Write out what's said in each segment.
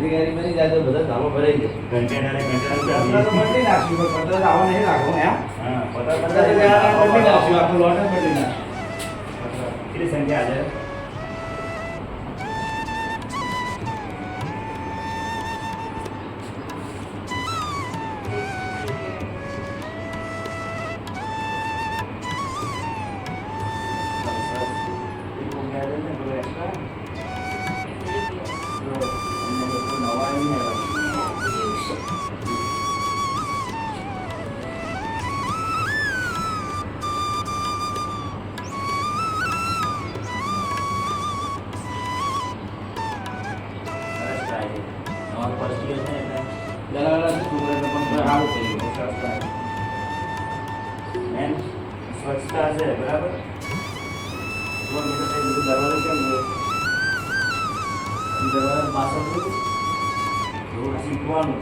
अधिकारी बनी जाए तो બધા ધાબો ભરાઈ જાય ઘંટેડાને ઘંટેડા તો મટી નાખ્યું પણ પતરા ધાબો નહીં રાખો હે હા પતરા મટી નાખ્યું આખું લોટ મટી નાખ્યું કેટલી સંખ્યા આજે સ્વચ્છતા છે બરાબર દરવાજો કેમ દરવાજા પાછળ રોડ શીખવાનું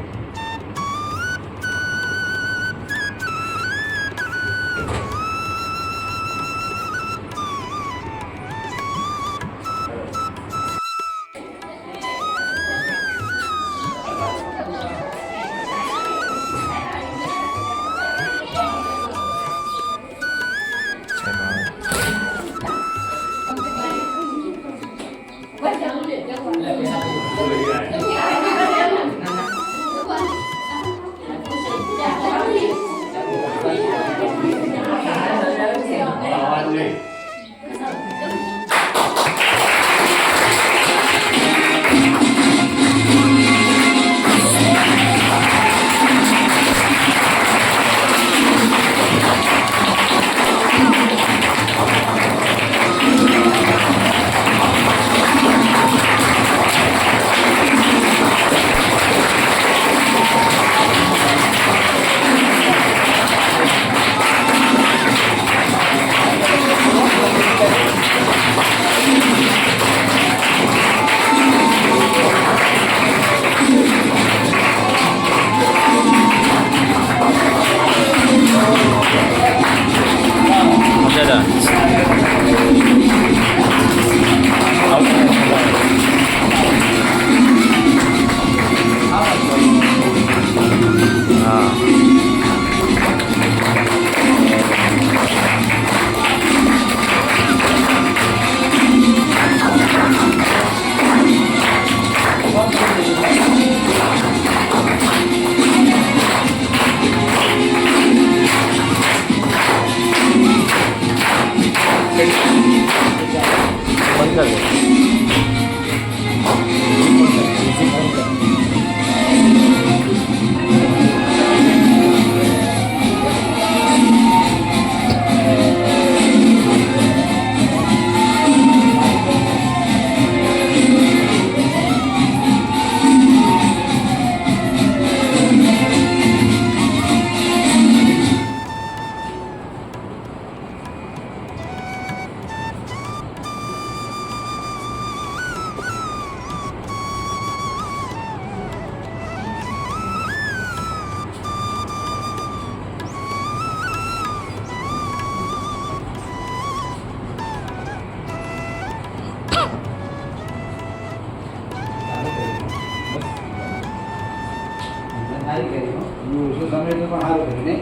એટલે પણ સારું થયું નહીં.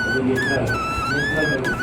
બધું નેચરલ બધું.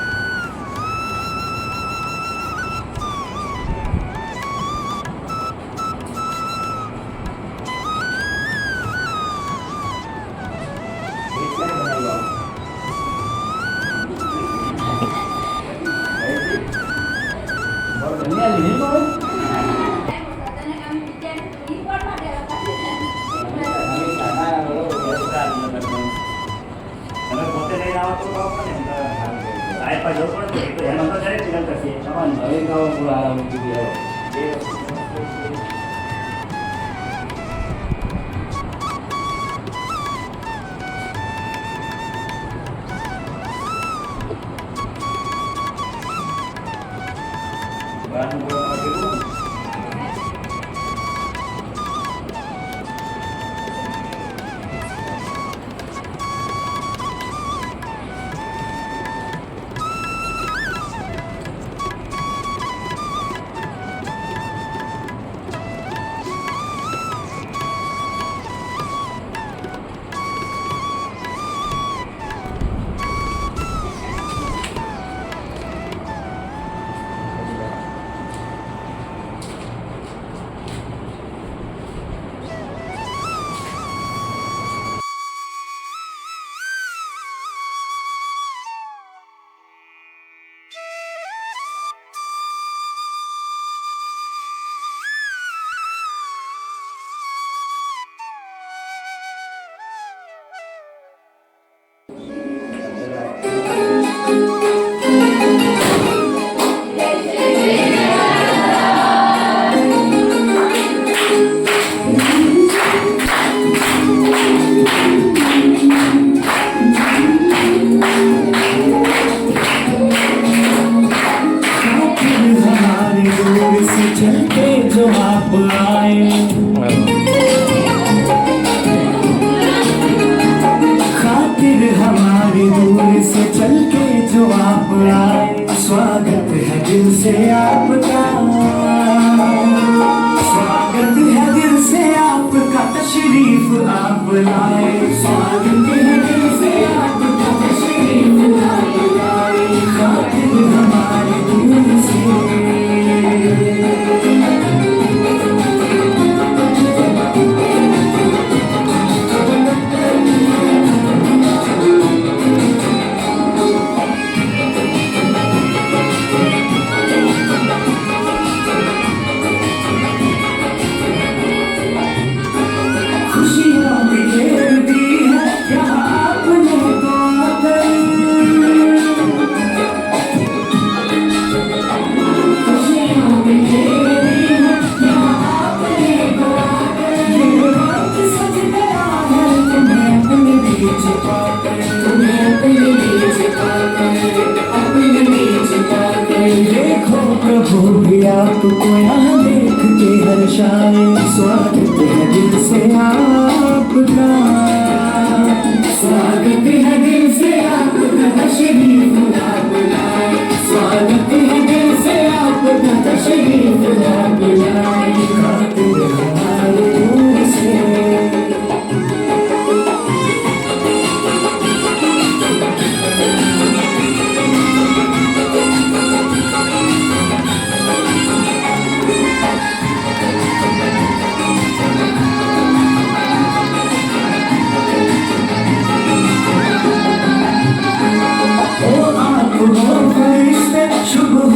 स्वागत है दिल से आपका, स्वागत है दिल से आपका, तशरीफ आप लाए। स्वागत है दिल से आपका, तशरीफ आप लाए। खातिर हमारे दिल से आपको यहाँ देख के हर्षाए। स्वागत है दिल से आपका, स्वागत है दिल से आपका, तशरीफ आप लाए। स्वागत है दिल से आपका, तशरीफ आप लाए। खातिर हमारे दिल से शुभ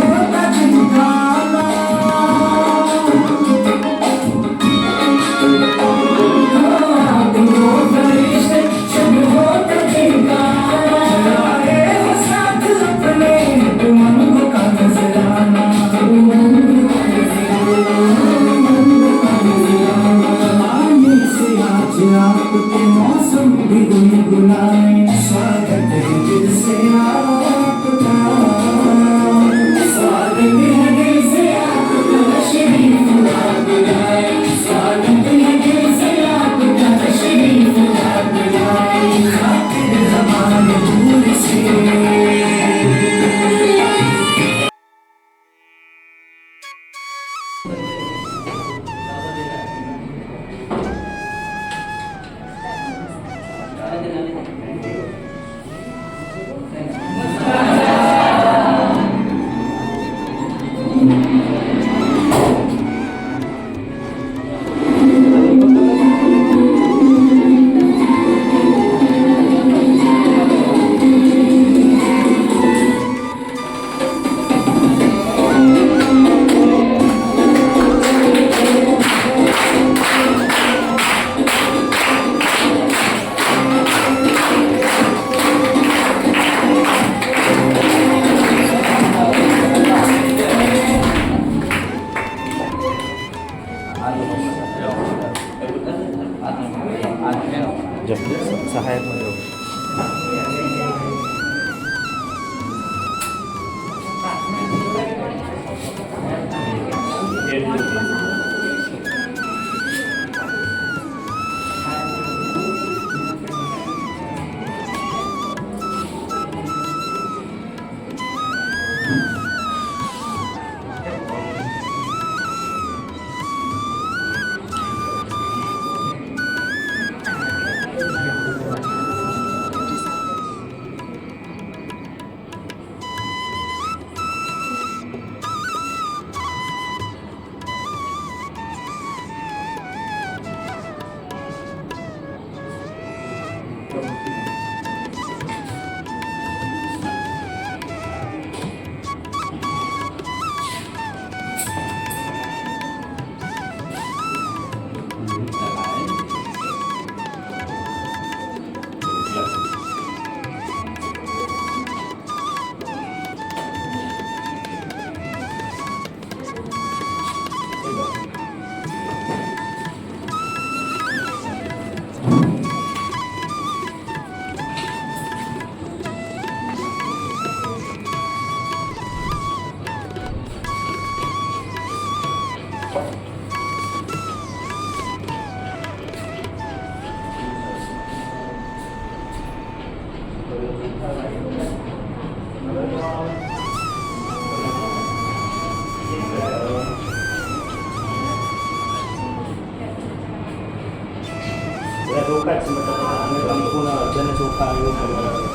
ચોખા જ છે અમે સંપૂર્ણ અર્જન ચોખા એવું કરવાના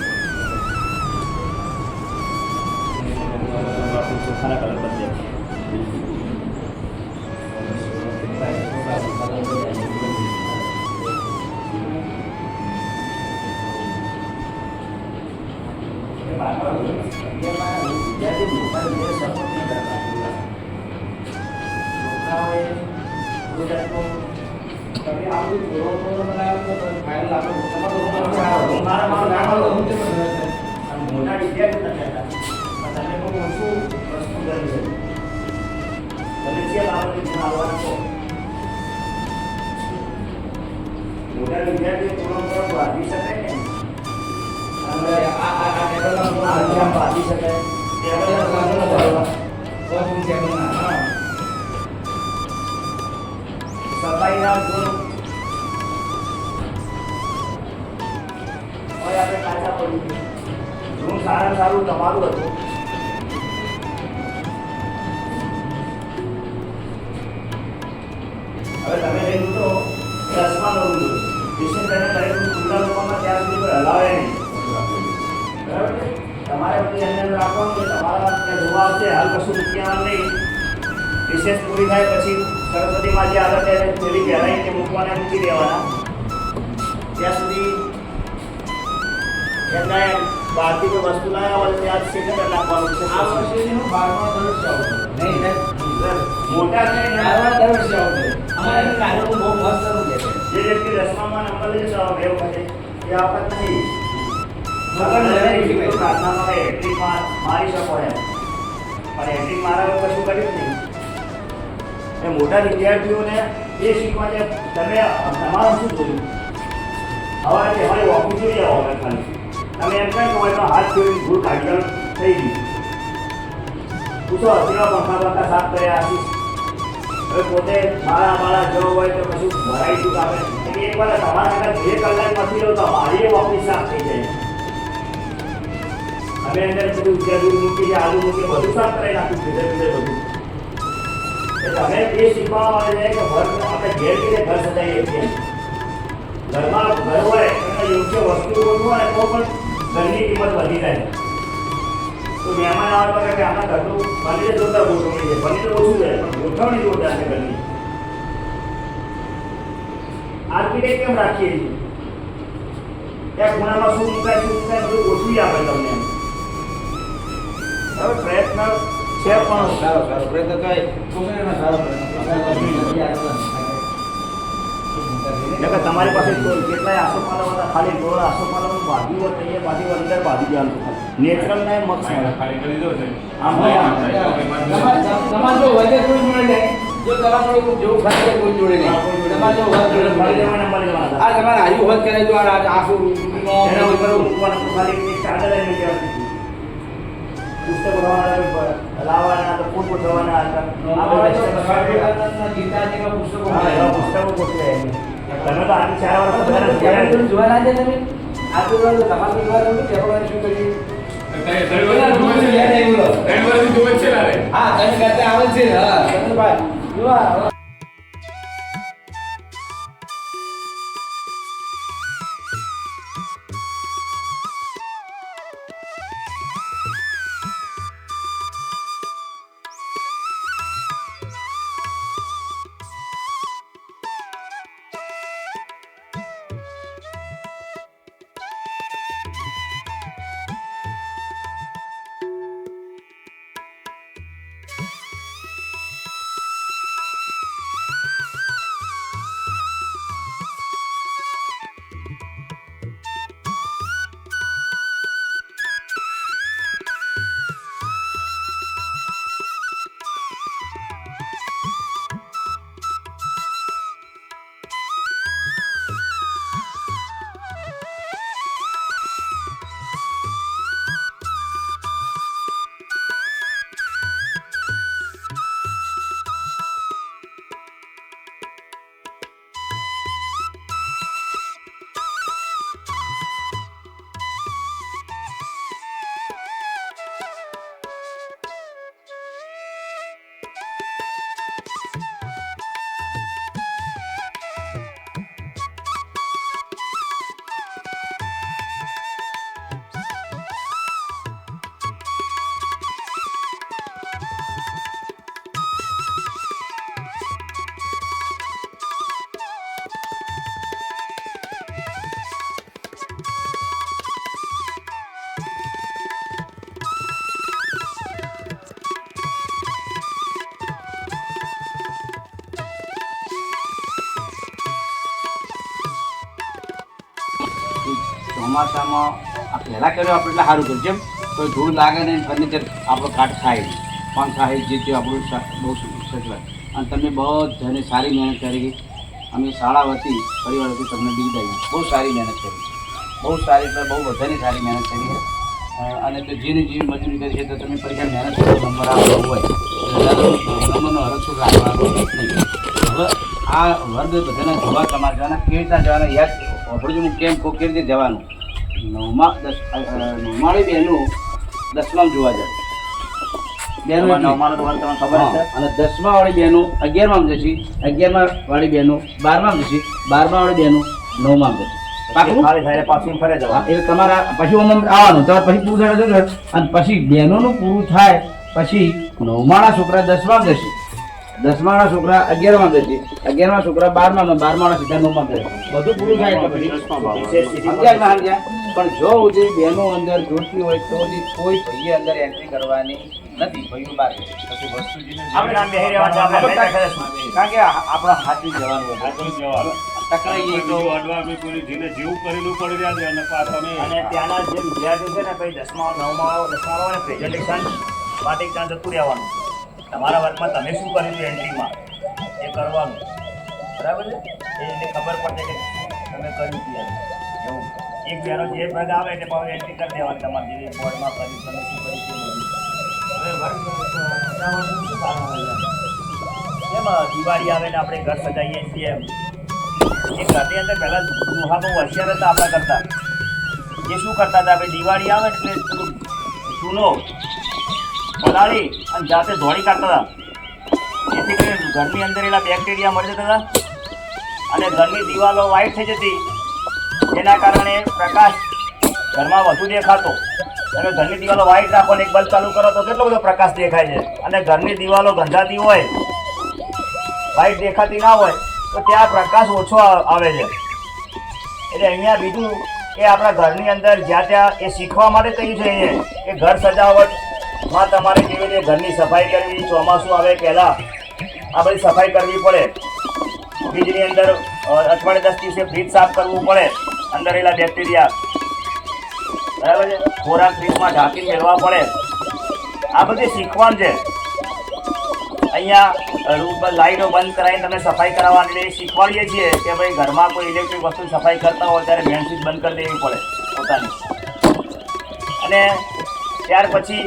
ચોખાના કલર બદલે મોટા વિદ્યાર્થી નથી હતા તમે બહુ ઓછું વસ્તુ કરી છે તમે જે બાબતે આવવાના છો મોટા વિદ્યાર્થીઓ થોડો વાંચી શકાય ને અને આ ટેબલમાં વાંચી શકાય સફાઈના ગુણ આપણે કાચા પડ્યું રૂમ સારા સારું તમારું હતું હવે તમે લઈ તો દસમાં લઉં છું ડિસિઝન કરીને દરેક ખુલ્લા લોકોમાં ત્યાં સુધી કોઈ હલાવે નહીં બરાબર છે તમારે બધી અંદર રાખવાનું કે તમારા ત્યાં જોવા આવશે હાલ કશું મૂક્યાવાનું નહીં રિસેસ પૂરી થાય પછી સરસ્વતીમાં જે આવે ત્યારે પેલી પહેલાં તે મૂકવાને મૂકી દેવાના ત્યાં સુધી એમને બહારથી કોઈ વસ્તુ લાવ્યા હોય ત્યાં સેકન્ડ નાખવાનું છે આ વર્ષે બારમાં દર નહીં મોટા છે અમારે કાર્ય બહુ મસ્ત છે જે વ્યક્તિ દસમામાં નંબર લઈ જતો બે વખતે એ આપત નહીં પ્રાર્થનામાં હેટ્રિક મારી શકો એમ પણ હેટ્રિક મારા કશું કર્યું નહીં એ મોટા વિદ્યાર્થીઓને એ શીખવા છે તમે તમારું શું જોયું હવે તમારી ઓફિસ જોઈએ હવે ખાલી તમે એમ કહે હોય તો હાથ જોઈને ભૂલ કાઢી થઈ ગઈ પૂછો હસીના પંખા સાફ કર્યા આશીષ હવે પોતે મારા જવો હોય તો કશું ભરાઈ ચૂક આપે એટલે એક વાર તમારા આગળ 2 કલાક પછી લો તો મારી ઓફિસ સાફ થઈ જાય અમે અંદર બધું દૂધ મૂકી છે આલુ મૂકી બધું સાફ કરાવી નાખ્યું ભીતર બધું તમે એ શીખવા આવે છે કે ઘર આપણે ઘેર કેવી ઘર સજાઈએ છીએ ઘરમાં ઘર હોય અને યોગ્ય વસ્તુઓ હોય તો પણ ઘરની કિંમત વધી જાય તો મહેમાન આવે તો કે આપણા ઘરનું બની જોતા ગોઠવણી છે ફર્નિચર ઓછું છે પણ ગોઠવણી જોરદાર છે ઘરની. આર્કિટેક્ટ કેમ રાખીએ છીએ? ત્યાં ખૂણામાં શું મુકાય બધું ગોઠવી આપે તમને. હવે પ્રયત્ન છે પણ સારો પ્રયત્ન તો છોકરીઓનો સારો એટલે તમારી પાસે કેટલાય આસોપાલવ હતા, ખાલી ગોળ આસોપાલવ બાંધી હોય તો એ બાંધી હોય અંદર બાંધી દેવાનું. નેચરલ ને મક્ષ ખાલી કરી દો છે આમ તમારે જો વધે કોઈ જોડે નહીં, જો તમારે જેવું ખાતે કોઈ જોડે નહીં, તમારે જો વધે જોડે મળી નહીં. જવાના મળી જવાના. આ તમારે હારી હોત કરે જો આ આખું એના ઉપર મૂકવાનું ખાલી એક ચાદર લઈને જવાનું. પુસ્તકો લાવવાના તો ફૂલ ગોઠવવાના હતા. આ બધા ગીતાજીમાં પુસ્તકો હા, એવા પુસ્તકો ગોઠવે. તમે તો આની 4 વર્ષ બધાને જોવાના છે તમે આ તો તમારે જોવાનું પેપર શું કર્યું હા તમે કરતા આવે છે હા ચંદ્રભાઈ જોવા ચોમાસામાં આ પહેલાં કર્યો આપણે એટલે સારું કર્યું. જેમ કોઈ ધૂળ લાગે નહીં, ફર્નિચર આપણો કાટ થાય નહીં, પંખા હોય જે તે આપણું બહુ સચવાય. અને તમે બધાને સારી મહેનત કરી. અમે શાળા વતી પરિવાર વતી તમને બિરદાવી. બહુ સારી મહેનત કરી, બહુ સારી એટલે બહુ વધારે સારી મહેનત કરી છે. અને તો જેની જેવી મજૂરી કરી છે તો તમે પરીક્ષા મહેનત કરો નંબર આપવો હોય નંબરનો હરખું રાખવાનો નહીં. હવે આ વર્ગ બધાને જોવા તમારે જવાના કેવી રીતના જવાના યાદ આપણે હું કેમ કહું કેવી રીતે જવાનું. નવમાળી બહેનું 10માં જોવા જાય બહેનો નવમાનો તો તમને ખબર છે. અને 10મા વાળી બહેનો 11માં જશે, 11મા વાળી બહેનો 12માં જશે, 12મા વાળી બહેનો 9માં જશે. ખાલી થાય પાછું ફરે જવા. એટલે તમારા પછી આવવાનું તમારે પછી પૂરું થાય જશે. અને પછી બહેનોનું પૂરું થાય પછી 9માના છોકરા 10માં જશે, 10માના છોકરા 11માં જશે, 11મા છોકરા 12માં, 12માના સીધા 9માં જશે. બધું પૂરું થાય એટલે પછી સમજ્યા ના સમજ્યા. પણ જો સુધી બહેનો અંદર જોડતી હોય તો કોઈ ભાઈએ અંદર એન્ટ્રી કરવાની નથી. ભાઈઓ બહાર પછી વસ્તુ આપણે આમ બેહી રહેવાનું, આપણે મહેનત કરીશું. કારણ કે આપણા હાથથી જવાનું હોય. ટકરાઈએ તો જેવું કરેલું પડી રહ્યા છે અને પાછા અને ત્યાંના જે વિદ્યાર્થીઓ છે ને પછી 10મા 9મા પ્રેઝન્ટેશન માટે ત્યાં જતું રહેવાનું. તમારા વર્ગમાં તમે શું કર્યું છે એન્ટ્રીમાં એ કરવાનું, બરાબર છે. એટલે ખબર પડશે કે તમે કર્યું ત્યાં એવું. એક બેનો જે ભાગ આવે એટલે પાછું એન્ટ્રી કરી દેવાની તમારે જે બોર્ડમાં કર્યું તમે શું કર્યું તે બધું. હવે વર્ગ સજાવટનું શું કારણ હોય? જેમ દિવાળી આવે ને આપણે ઘર સજાવીએ છીએ એમ એ ઘરની અંદર પહેલાં દુહા બહુ હોશિયાર હતા આપણા કરતા. એ શું કરતા હતા, ભાઈ દિવાળી આવે એટલે પેલું ચૂનો પલાળી અને જાતે ધોળી કાઢતા હતા. જેથી કરીને ઘરની અંદર એલા બેક્ટેરિયા મરી જતા હતા અને ઘરની દિવાલો વ્હાઈટ થઈ જતી. જેના કારણે પ્રકાશ ઘરમાં વધુ દેખાતો તમે ઘરની દિવાલો વ્હાઈટ રાખો ને એક બલ્બ ચાલુ કરો તો કેટલો બધો પ્રકાશ દેખાય છે. અને ઘરની દિવાલો ગંધાતી હોય, વ્હાઈટ દેખાતી ના હોય તો ત્યાં પ્રકાશ ઓછો આવે છે. એટલે અહીંયા બીજું કે આપણા ઘરની અંદર જ્યાં ત્યાં એ શીખવા માટે કહ્યું છે અહીંયા કે ઘર સજાવટમાં તમારે કેવી રીતે ઘરની સફાઈ કરવી, ચોમાસું આવે પહેલાં આ બધી સફાઈ કરવી પડે. ફ્રીજની અંદર અઠવાડિયે 10 દિવસે ફ્રીજ સાફ કરવું પડે, અંદર રહેલા બેક્ટેરિયા, બરાબર છે. ખોરાક ફ્રીજમાં ઢાંકીને મેળવવા પડે. આ બધી શીખવાનું છે. અહીંયા રૂમ પર લાઈટો બંધ કરાવીને તમે સફાઈ કરાવવાની શીખવાડીએ છીએ કે ભાઈ ઘરમાં કોઈ ઇલેક્ટ્રિક વસ્તુ સફાઈ કરતા હોય ત્યારે મેન સ્વિચ બંધ કરી દેવી પડે પોતાની. અને ત્યાર પછી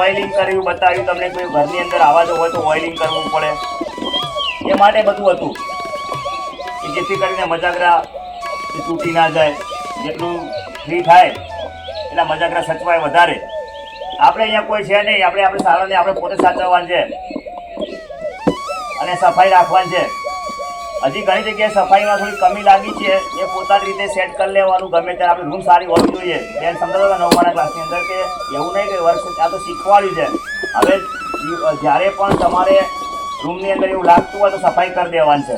ઓઇલિંગ કર્યું બતાવ્યું તમને, કોઈ ઘરની અંદર આવાજો હોય તો ઓઇલિંગ કરવું પડે. એ માટે બધું હતું કે જેથી કરીને મજાગરા તૂટી ના જાય, જેટલું ફ્રી થાય એટલા મજાગરા સચવાય વધારે. આપણે અહીંયા કોઈ છે નહીં, આપણે સારાને આપણે પોતે સાચવવાનું છે અને સફાઈ રાખવાની છે. હજી ઘણી જગ્યાએ સફાઈમાં થોડી કમી લાગી છે, એ પોતાની રીતે સેટ કરી લેવાનું. ગમે ત્યારે આપણી રૂમ સારી હોવી જોઈએ. બેન સમજાવતા હતા 9મા ક્લાસની અંદર કે એવું નહીં કે વર્ષ આ તો શીખવાડ્યું છે. હવે જ્યારે પણ તમારે રૂમની અંદર એવું લાગતું હોય તો સફાઈ કરી દેવાની છે,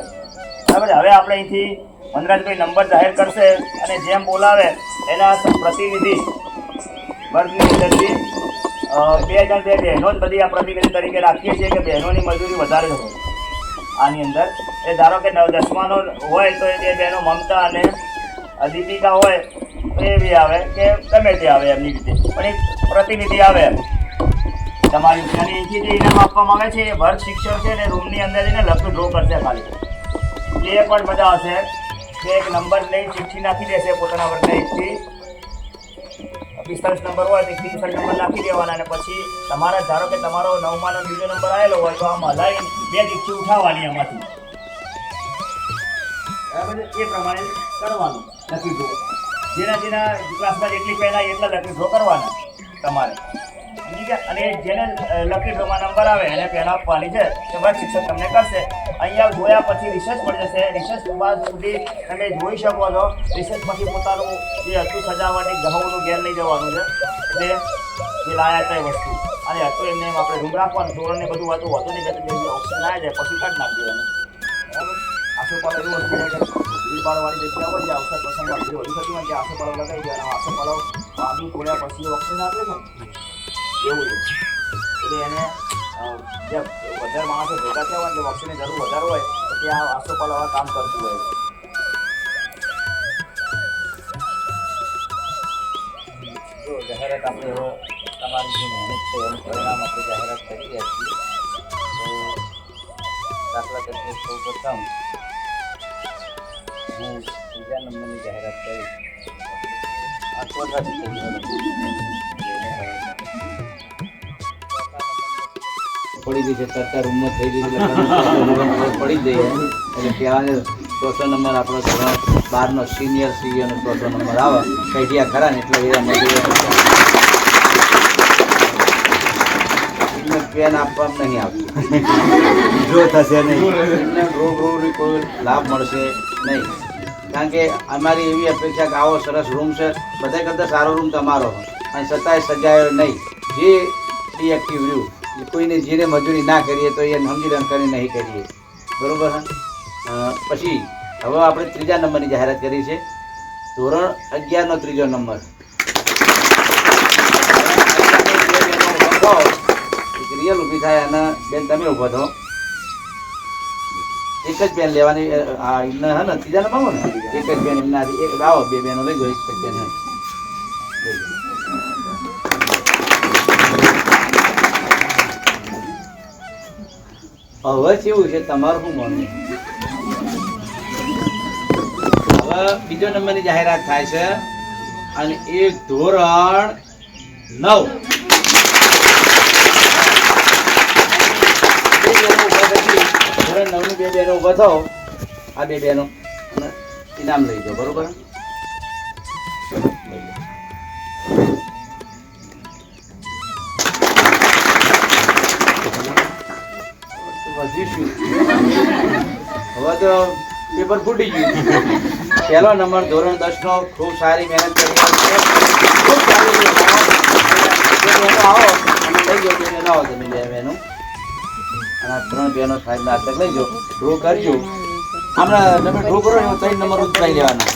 બરાબર. હવે આપણે અહીંથી વનરાજભાઈ નંબર જાહેર કરશે અને જેમ બોલાવે એના પ્રતિનિધિ વર્ગની અંદરથી 2 જણ 2 બહેનો જ બધી આ પ્રતિનિધિ તરીકે રાખીએ છીએ કે બહેનોની મજૂરી વધારે હોય આની અંદર. એ ધારો કે 10માનો હોય તો એ 2 બહેનો મમતા અને દીપિકા હોય તો એ બી આવે કે ગમે તે આવે એમની રીતે, પણ એક પ્રતિનિધિ આવે તમારી. અને અહીંથી જે ઇનામ આપવામાં આવે છે એ વર્ગ શિક્ષક છે ને રૂમની અંદર જઈને લખી ડ્રો કરશે ખાલી. એ પણ મજા આવશે કે એક નંબર લઈ ચિઠ્ઠી નાખી દેશે પોતાના વર્ગના 1 થી 45 નંબર હોય તો 45 નંબર નાખી દેવાના. અને પછી તમારા ધારો કે તમારો 9માનો બીજો નંબર આવેલો હોય તો આમ હલાવી 2 ચિઠ્ઠી ઉઠાવવાની એમાંથી, બરાબર. એ પ્રમાણે કરવાનું લકી ડ્રો. જેના ક્લાસમાં જેટલી પહેલા એટલા લકી ડ્રો કરવાના તમારે, ઠીક છે. અને જેને લકી ડ્રોમાં નંબર આવે એને પહેલાં આપવાની છે કે વર્ગ શિક્ષક તમને કરશે. અહીંયા જોયા પછી રિસર્ચ પડી જશે. રિસર્ચ બાદ સુધી તમે જોઈ શકો છો. રિસર્ચ પછી પોતાનું જે હતું સજાવટી ઘઉંનું ઘેર લઈ જવાનું છે, એટલે જે લાયા હતા એ વસ્તુ. અને હતું એમને એમ આપણે રૂમ રાખવાનું, ધોરણને બધું હતું નહીં કે ઓપ્શન આવી જાય પછી કાઢી નાખી દેવાનું, બરાબર. આસોપાલવ એવું વસ્તુ છે કે ભીડભાડવાળી જગ્યા હોય જે અવસર પ્રસંગમાં ભીડ વધી થતી હોય ત્યાં આસોપાલવ લગાવી દેવાના. આસોપાલવ પાણી ખોલ્યા પછી ઓક્સિજન આપે છે એવું છે. એટલે એને જે વધારે માણસો ભેગા થયા હોય કે ઓક્સિજનની જરૂર વધારે હોય તો ત્યાં આસોપાલવ કામ કરતું હોય. જો જાહેરાત આપણે એવો તમારી જે મહેનત છે એનું પરિણામ આપણે જાહેરાત કરી રહ્યા છીએ. તો દાખલા તરીકે સૌપ્રથમ હું 3જા નંબરની જાહેરાત કરીશ. આ ચોથા પડી ગઈ છે, ચર્ચા રૂમમાં થઈ ગઈ એટલે પડી જઈએ એટલે કહેવાને 4થો નંબર આપણો ધોરણ 12નો સિનિયર સીઈઓનો 4થો નંબર આવે કઢિયા ખરા ને એટલે એના મજૂરી પેન આપવામાં નહીં આવતું, જો થશે નહીં એમને રોગની કોઈ લાભ મળશે નહીં. કારણ કે અમારી એવી અપેક્ષા કે આવો સરસ રૂમ છે, બધા કરતાં સારો રૂમ તમારો અને છતાંય સજાયો નહીં. જે ડીએક્ટિવ રહ્યું કોઈને જેને મજૂરી ના કરીએ તો એ સમજી કરીને નહીં કરીએ, બરાબર. પછી હવે આપણે 3જા નંબરની જાહેરાત કરી છે. ધોરણ 11નો 3જો નંબર. એક રિયલ ઊભી થાય અને બેન તમે ઊભો થો. એક જ પેન લેવાની. હા એમને હે ને 3જા નંબર ને એક જ પેન એમનાથી એક આવો 2 બેનો લઈ જાઓ, એક જ પેન હે. હવે કેવું છે તમારું શું માનવું? હવે 2જો નંબરની જાહેરાત થાય છે અને એ ધોરણ 9. ધોરણ 9ની 2 બહેનો ઊભા થાઓ. આ 2 બહેનો ઇનામ લઈ જાઓ, બરોબર. હવે તો પેપર ફૂટી ગયું. 1લો નંબર ધોરણ 10નો ખૂબ સારી મહેનત કરી, ખૂબ સારી બહેનો આવો અને લઈ જાઓ બેન આવો તમે બે બહેનો અને આ 3 બહેનો સાહેબ નાટક લઈ જાઓ ડ્રો કરજો હમણાં તમે ડ્રો કરો ને 3 નંબર ઉતરાઈ લેવાના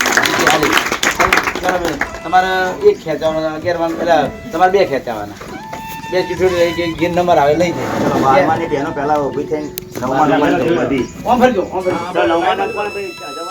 હાલી બરાબર તમારે એક ખેંચાવાના 11 પેલા તમારે 2 ખેંચાવાના 2 ચીઠોડી જે નંબર આવે લઈ જાય 12 ની બહેનો પહેલા ઊભી થઈને 9 માં નંબર બધી ઓમ ફરજો તો 9 માં નંબર ભાઈ